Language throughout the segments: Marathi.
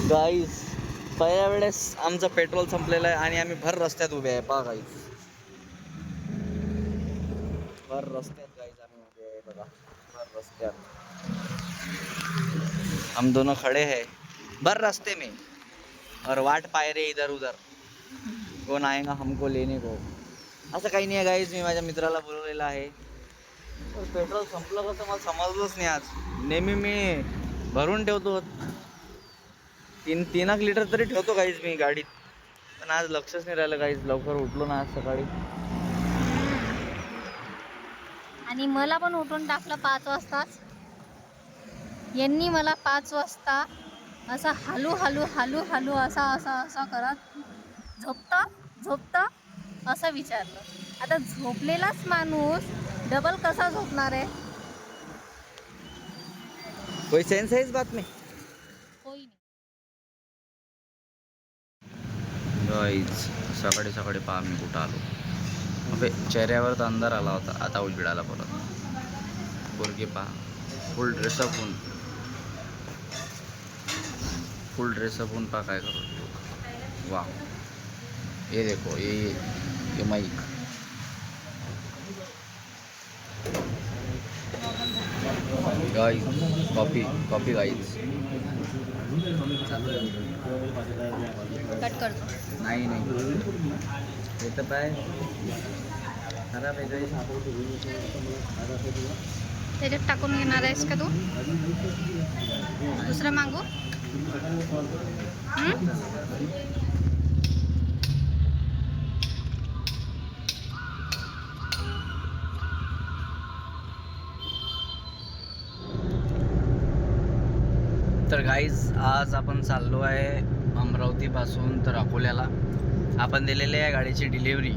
गाईस पहिल्या वेळेस आमचं पेट्रोल संपलेलं आहे आणि आम्ही भर रस्त्यात उभे आहे. पहा गाईस, भर रस्त्यात गाईस आम्ही उभे आहे बघा, भर रस्त्यात हम दोनों खड़े हैं भर रास्ते में और वाट पाय रे इधर उधर कौन आएगा हमको लेने को. असं काही नाही आहे गाईज. मी माझ्या मित्राला बोलवलेलं आहे. पेट्रोल संपलं कसं मला समजलंच नाही आज. नेहमी मी भरून ठेवतो 3 लिटर तरी ठेवतो गाईज मी गाडीत, पण आज लक्षच नाही राहिलं गाईज. लवकर उठलो ना आज सकाळी आणि मला पण उठून टाकलं 5 वाजताच. यांनी मला 5 वाजता असं हालू हालू हालू हालू असा करत झोपता असं विचारलं. आता झोपलेलाच माणूस डबल कसा झोपणार आहे? कोई सेन्स है इस बात में? कोई नाही. गाईज सकाळी सकाळी पहा मी कुठं आलो. अबे चेहऱ्यावर तर अंधार आला होता, आता उजेड आला परत. पोरगी पहा फुल ड्रेसअप होऊन पहा काय करू. वाह, ये देखो ये mic. Guys coffee guys. Cut करतो. नाही हे तर काय खराब आहे गाइस. त्याच्यात टाकून घेणार आहेस का तू? दुसरं मागू? तर गाईज आज आपण चाललो आहे अमरावतीपासून तर अकोल्याला. आपण दिलेली आहे गाडीची डिलिव्हरी.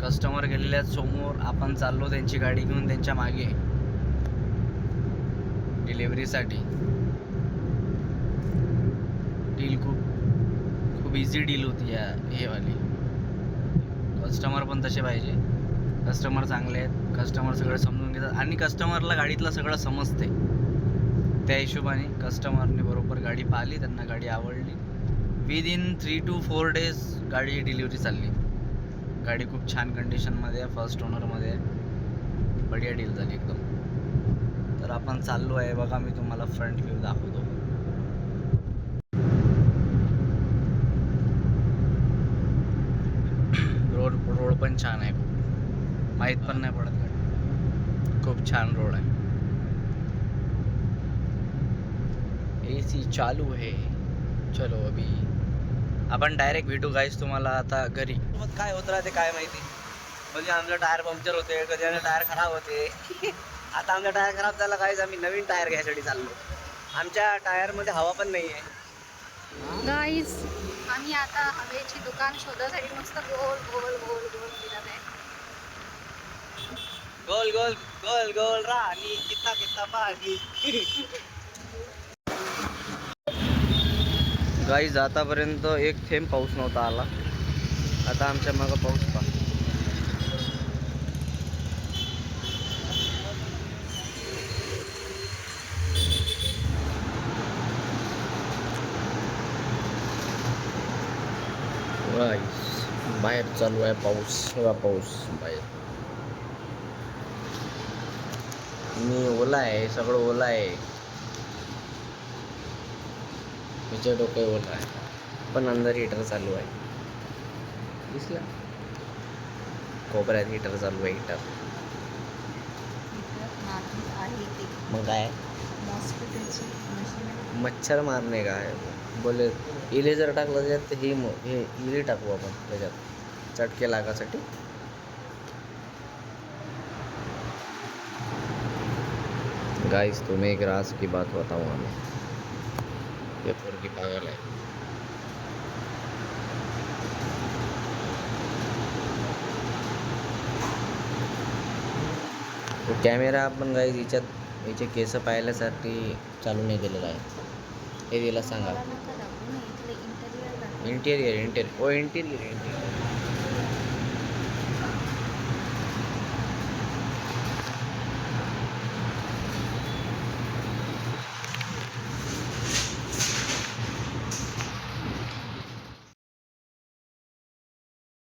कस्टमर गेलेले आहेत समोर, आपण चाललो त्यांची गाडी घेऊन त्यांच्या मागे डिलिव्हरीसाठी. डील खूप इझी डील होती हे वाली. कस्टमर पण तसे पाहिजे. कस्टमर चांगले आहेत, कस्टमर सगळं समजून घेतात आणि कस्टमरला गाडीतलं सगळं समजते. त्या हिशोबाने कस्टमरने बरोबर गाडी पाहिली, त्यांना गाडी आवडली. विदिन 3 to 4 days गाडी डिलिव्हरी चालली. गाडी खूप छान कंडिशनमध्ये आहे, फर्स्ट ओनरमध्ये आहे. बढिया डील झाली एकदम. तर आपण चाललो आहे बघा, मी तुम्हाला फ्रंट व्ह्यू दाखवतो. रोड पण छान आहे, खूप माहीत पण नाही पडत गाडी. खूप छान रोड आहे. AC चालू आहे. चलो अभी आपण डायरेक्ट भेटू गाईस तुम्हाला आता घरी. मग काय होत राहते काय माहिती. म्हणजे आमचं टायर पंक्चर होते, कधी आमचे टायर खराब होते. आता आमचा टायर खराब झाला गाईस, आम्ही नवीन टायर घ्यायसाठी चाललो. आमच्या टायरमध्ये हवा पण नाही आहे. गाईज आम्ही आता हवेची दुकान शोधासाठी मस्त गोल फिरत आहे. गोल राणी कितना पाणी. गाईज आतापर्यंत एक थेंब पाऊस नव्हता आला. आता आमच्या मागं पाऊस पा. बाहेर चालू आहे पाऊस. पाऊस बाहेर. मी ओला आहे, सगळं ओला आहे. तिच्या डोक्यात ओला आहे, पण अंदर हीटर चालू आहे. दिसला कोपऱ्यात हीटर चालू आहे. हीटर मग काय मच्छर मारणे काय बोले. इले जर टाकलं त्याच्यात हे इले टाकू आपण त्याच्यात चटके लागासाठी. गाइस तुम्हें एक राज की बात बताऊं हमें. ये पोरगी पागल आहे. तो कॅमेरा आपण गाईज याचे केस पाहिल्यासाठी चालू नाही केलेला आहे. हे तिला सांगा. Interior interior